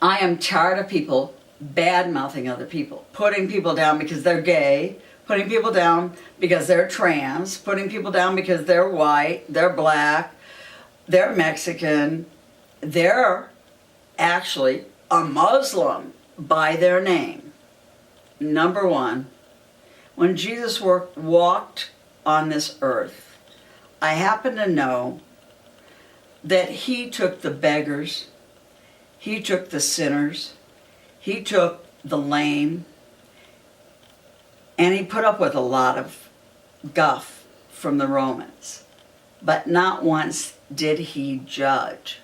I am tired of people bad-mouthing other people, putting people down because they're gay, putting people down because they're trans, putting people down because they're white, they're black, they're Mexican, they're actually a Muslim by their name. Number one, when Jesus walked on this earth, I happen to know that he took the beggars, he took the sinners, he took the lame, and he put up with a lot of guff from the Romans. But not once did he judge.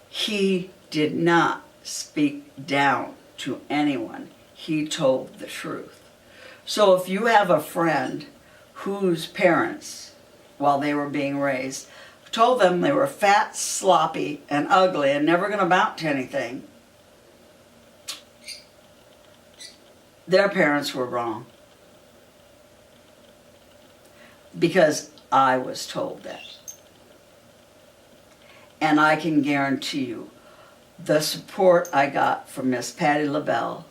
He did not speak down to anyone. He told the truth. So if you have a friend whose parents, while they were being raised, told them they were fat, sloppy, and ugly and never going to amount to anything, their parents were wrong. Because I was told that. And I can guarantee you, the support I got from Miss Patti LaBelle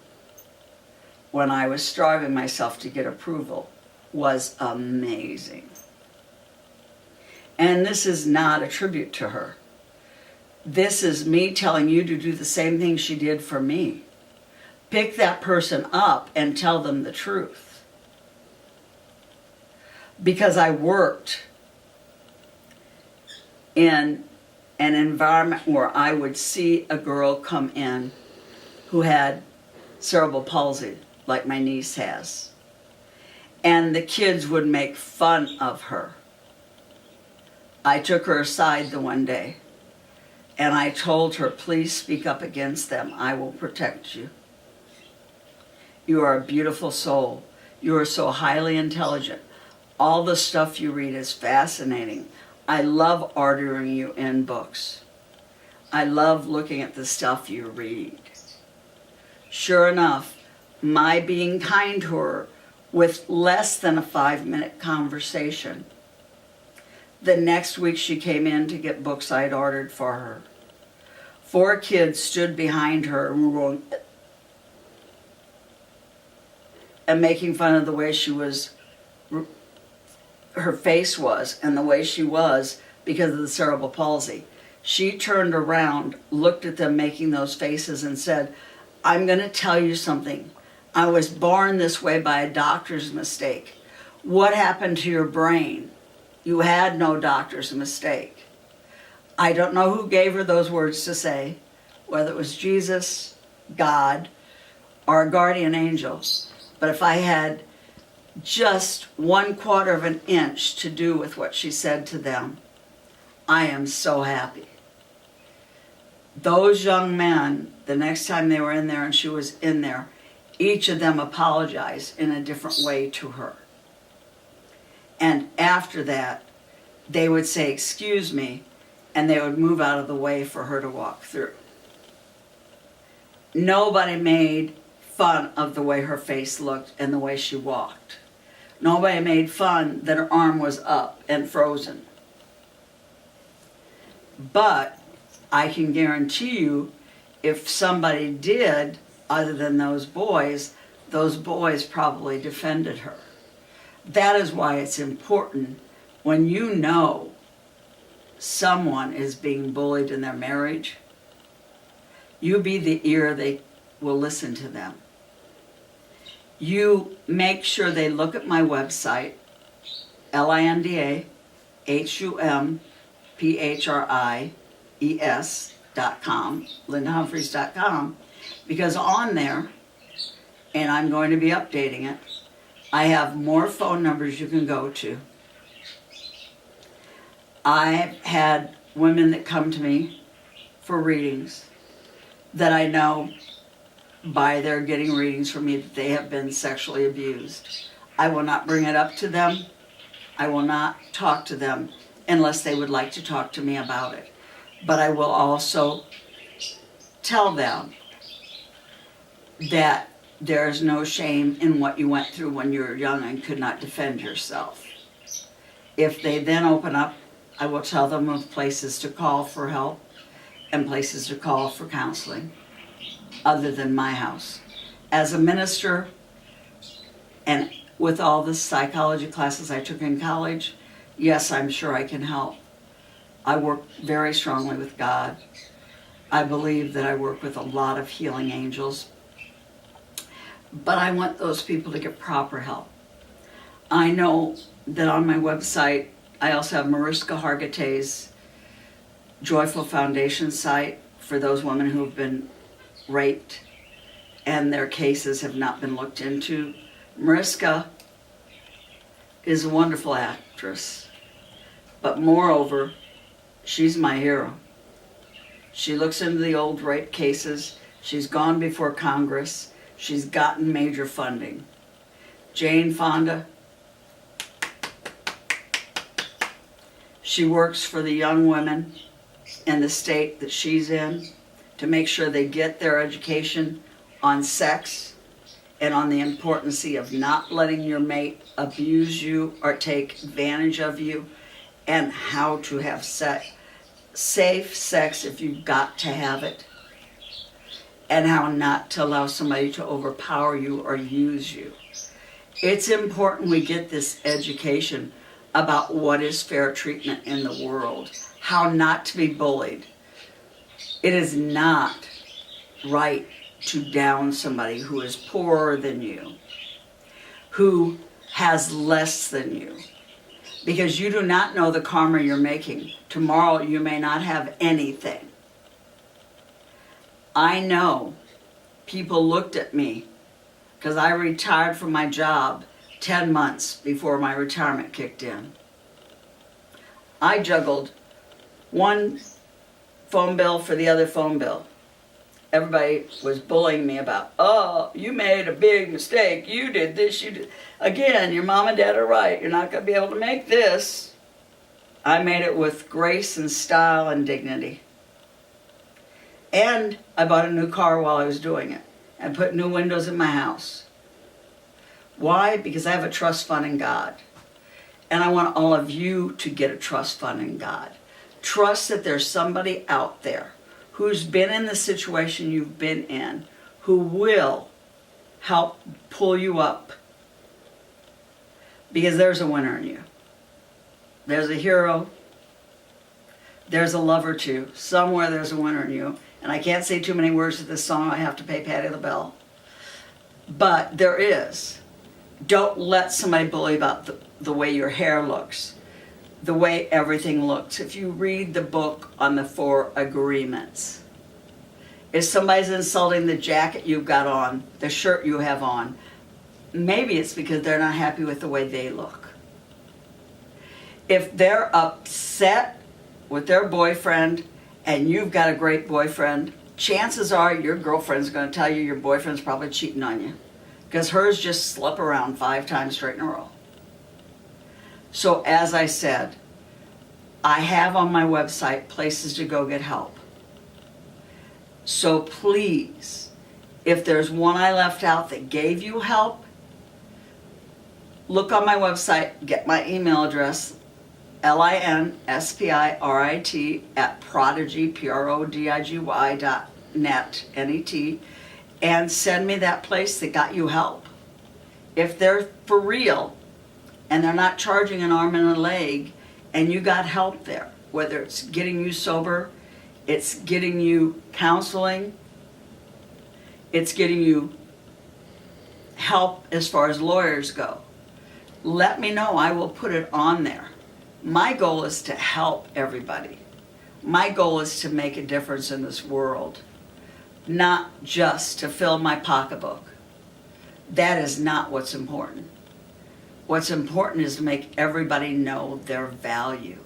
when I was starving myself to get approval was amazing. And this is not a tribute to her. This is me telling you to do the same thing she did for me. Pick that person up and tell them the truth. Because I worked in an environment where I would see a girl come in who had cerebral palsy, like my niece has. And the kids would make fun of her. I took her aside the one day and I told her, please speak up against them. I will protect you. You are a beautiful soul. You are so highly intelligent. All the stuff you read is fascinating. I love ordering you in books. I love looking at the stuff you read. Sure enough, my being kind to her with less than a 5-minute conversation, the next week she came in to get books I'd ordered for her. 4 kids stood behind her and were going, and making fun of the way she was, her face was, and the way she was because of the cerebral palsy. She turned around, looked at them making those faces and said, I'm going to tell you something. I was born this way by a doctor's mistake. What happened to your brain? You had no doctor's mistake. I don't know who gave her those words to say, whether it was Jesus, God, or a guardian angel. But if I had just 1/4 of an inch to do with what she said to them, I am so happy. Those young men, the next time they were in there and she was in there, each of them apologized in a different way to her. And after that, they would say, excuse me, and they would move out of the way for her to walk through. Nobody made fun of the way her face looked and the way she walked. Nobody made fun that her arm was up and frozen. But I can guarantee you, if somebody did, other than those boys probably defended her. That is why it's important when you know someone is being bullied in their marriage, you be the ear they will listen to them. You make sure they look at my website, LindaHumphreys.com, LindaHumphreys.com, because on there, and I'm going to be updating it, I have more phone numbers you can go to. I've had women that come to me for readings that I know by their getting readings from me that they have been sexually abused. I will not bring it up to them. I will not talk to them unless they would like to talk to me about it. But I will also tell them that there is no shame in what you went through when you were young and could not defend yourself. If they then open up, I will tell them of places to call for help and places to call for counseling other than my house. As a minister, and with all the psychology classes I took in college, yes, I'm sure I can help. I work very strongly with God. I believe that I work with a lot of healing angels. But I want those people to get proper help. I know that on my website, I also have Mariska Hargitay's Joyful Foundation site for those women who have been raped and their cases have not been looked into. Mariska is a wonderful actress, but moreover, she's my hero. She looks into the old rape cases. She's gone before Congress. She's gotten major funding. Jane Fonda, she works for the young women in the state that she's in to make sure they get their education on sex and on the importance of not letting your mate abuse you or take advantage of you, and how to have safe sex if you've got to have it, and how not to allow somebody to overpower you or use you. It's important we get this education about what is fair treatment in the world, how not to be bullied. It is not right to down somebody who is poorer than you, who has less than you, because you do not know the karma you're making. Tomorrow you may not have anything. I know people looked at me because I retired from my job 10 months before my retirement kicked in. I juggled one phone bill for the other phone bill. Everybody was bullying me about, oh, you made a big mistake. You did this, you did. Again, your mom and dad are right. You're not going to be able to make this. I made it with grace and style and dignity. And I bought a new car while I was doing it and put new windows in my house. Why? Because I have a trust fund in God. And I want all of you to get a trust fund in God. Trust that there's somebody out there who's been in the situation you've been in, who will help pull you up. Because there's a winner in you. There's a hero. There's a lover too. Somewhere there's a winner in you. And I can't say too many words to this song. I have to pay Patti LaBelle. But there is. Don't let somebody bully about the way your hair looks, the way everything looks. If you read the book on the 4 agreements, if somebody's insulting the jacket you've got on, the shirt you have on, maybe it's because they're not happy with the way they look. If they're upset with their boyfriend and you've got a great boyfriend, chances are your girlfriend's going to tell you your boyfriend's probably cheating on you, because hers just slept around 5 times straight in a row. So as I said, I have on my website places to go get help. So please, if there's one I left out that gave you help, look on my website, get my email address, linspirit@prodigy, prodigy.net, net, and send me that place that got you help. If they're for real and they're not charging an arm and a leg and you got help there, whether it's getting you sober, it's getting you counseling, it's getting you help as far as lawyers go, let me know. I will put it on there. My goal is to help everybody. My goal is to make a difference in this world, not just to fill my pocketbook. That is not what's important. What's important is to make everybody know their value.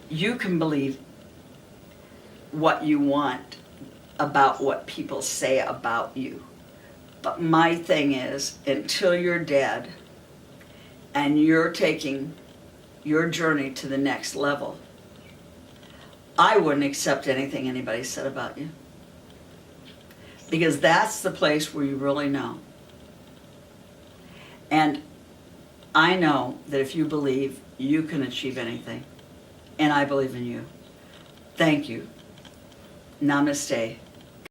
You can believe what you want about what people say about you. But my thing is, until you're dead and you're taking your journey to the next level, I wouldn't accept anything anybody said about you. Because that's the place where you really know. And I know that if you believe, you can achieve anything. And I believe in you. Thank you. Namaste.